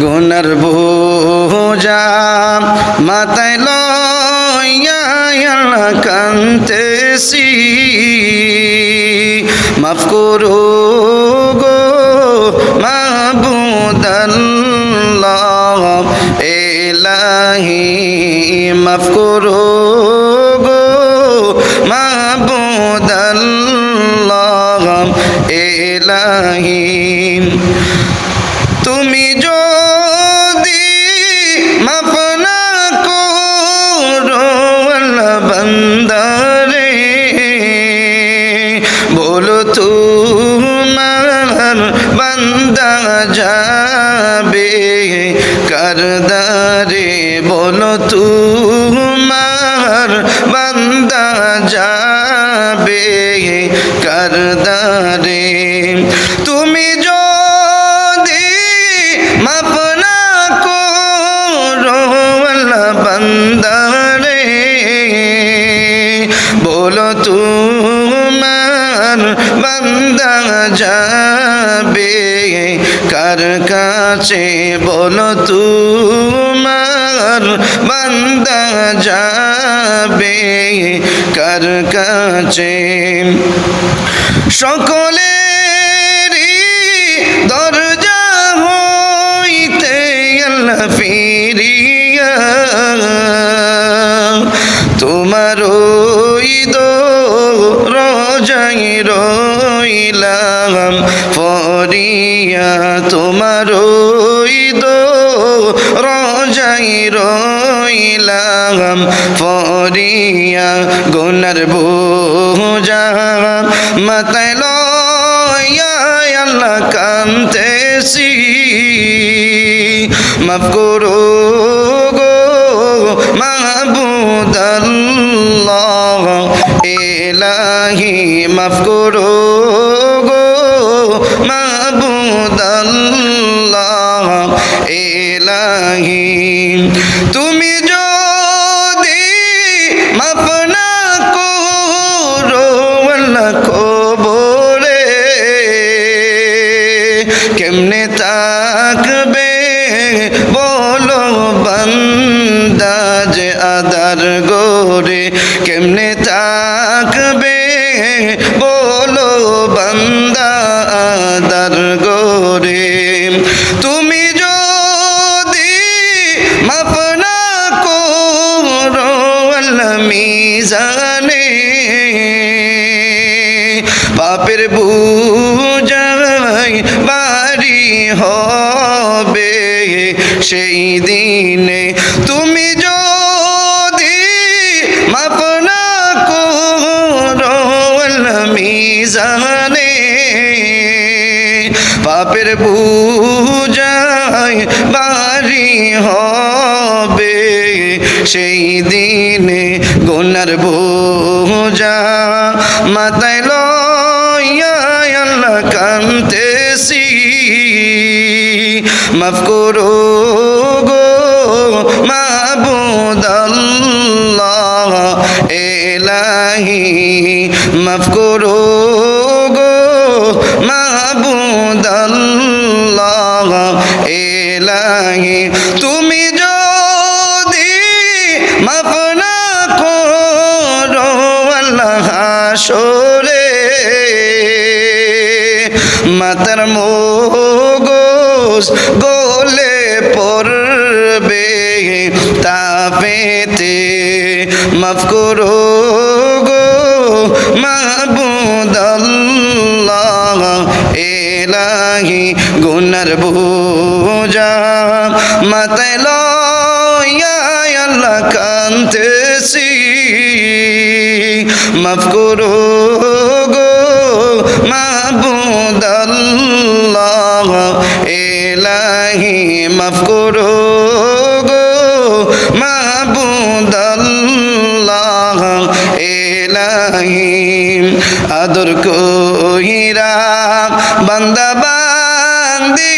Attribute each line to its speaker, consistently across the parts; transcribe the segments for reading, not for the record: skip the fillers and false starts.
Speaker 1: গুনার বোঝা মাথায় লইয়া আল্লাহ কান্তেছি, মাফ করো গো মাবুদ আল্লাহ ইলাহি, মাফ করো গো মাবুদ আল্লাহ ইলাহি। তুমি যদি মাফ না করো আল্লাহ বান্দারে, বলো তোমার বান্দা যাবে কারদারে, বলো তোমার বান্দা যাবে কারদারে। তুমি যদি মাফ না করো আল্লাহ বান্দারে, বলো তোমার বান্দা যাবে কার কাছে, বলো তোমার বান্দা যাবে কার কাছে। সকলেরই দরজা হইতে আল্লাহ ফিরিয়া, তোমার ওই রোজাই রইলাম ফরিয়া, তোমার ওই রোজাই রইলাম ফরিয়া। গুনার বোঝা মাথায় লইয়া আল্লাহ কান্তেছি, মাফ করো গো মাবুদ আল্লাহ ইলাহি, মাফ করো গো মাবুদ আল্লাহ ইলাহি। তুমি যদি মাফ না করো আল্লাহ কবরে, কেমনে থাকবে বলো বান্দা যে আদার গোরে, কেমনে থাকবে বলো বান্দা আদার গোরে। তুমি যদি মাফ না করো আল্লাহ মিজানে, পাপের বোঝাই ভারী হবে সেই দিনে। তুমি যদি মাফ না করো আল্লাহ মিজানে, পাপের বোঝাই ভারী হবে সেই দিনে। গুনার বোঝা মাথায় লইয়া আল্লাহ কান্তেছি, মাফ করো গো মাবুদ আল্লাহ ইলাহি, মাফ করো গো মাবুদ আল্লাহ ইলাহি। তুমি যদি মাফ না করো আল্লাহ হাসরে, মাতার মগজ গলে পড়বে তাপেতে, মাফ করো গো মাবুদ আল্লাহ ইলাহি। গুনার বোঝা মাথায় লইয়া আল্লাহ কান্তেছি, মাফ করো গো মাবুদ আল্লাহ ইলাহি, মাফ করো গো মাবুদ আল্লাহ ইলাহি। আদর কইরা বান্দা বান্দি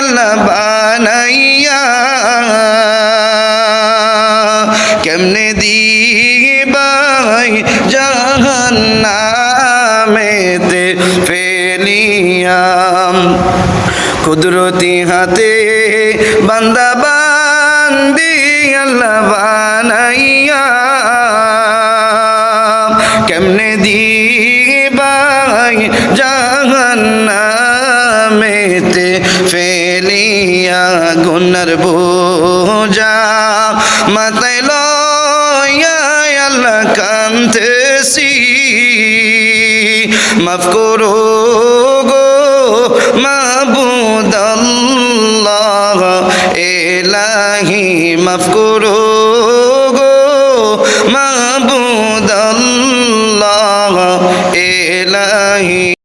Speaker 1: আল্লাহ বানাইয়া, কেমনে দিবাই জাহান্নামেতে ফেলিয়া। কুদরতি হাতে বান্দা বান্দি আল্লাহ বানাইয়া কেমনে দিবাই জাহান্নামেতে ফেলিয়া গুনার বোঝা মাথায় লইয়া আল্লাহ কাঁদতেছি মাফ করো গো মাবুদ আল্লাহ ইলাহি মাফ করো গো মাবুদ আল্লাহ ইলাহি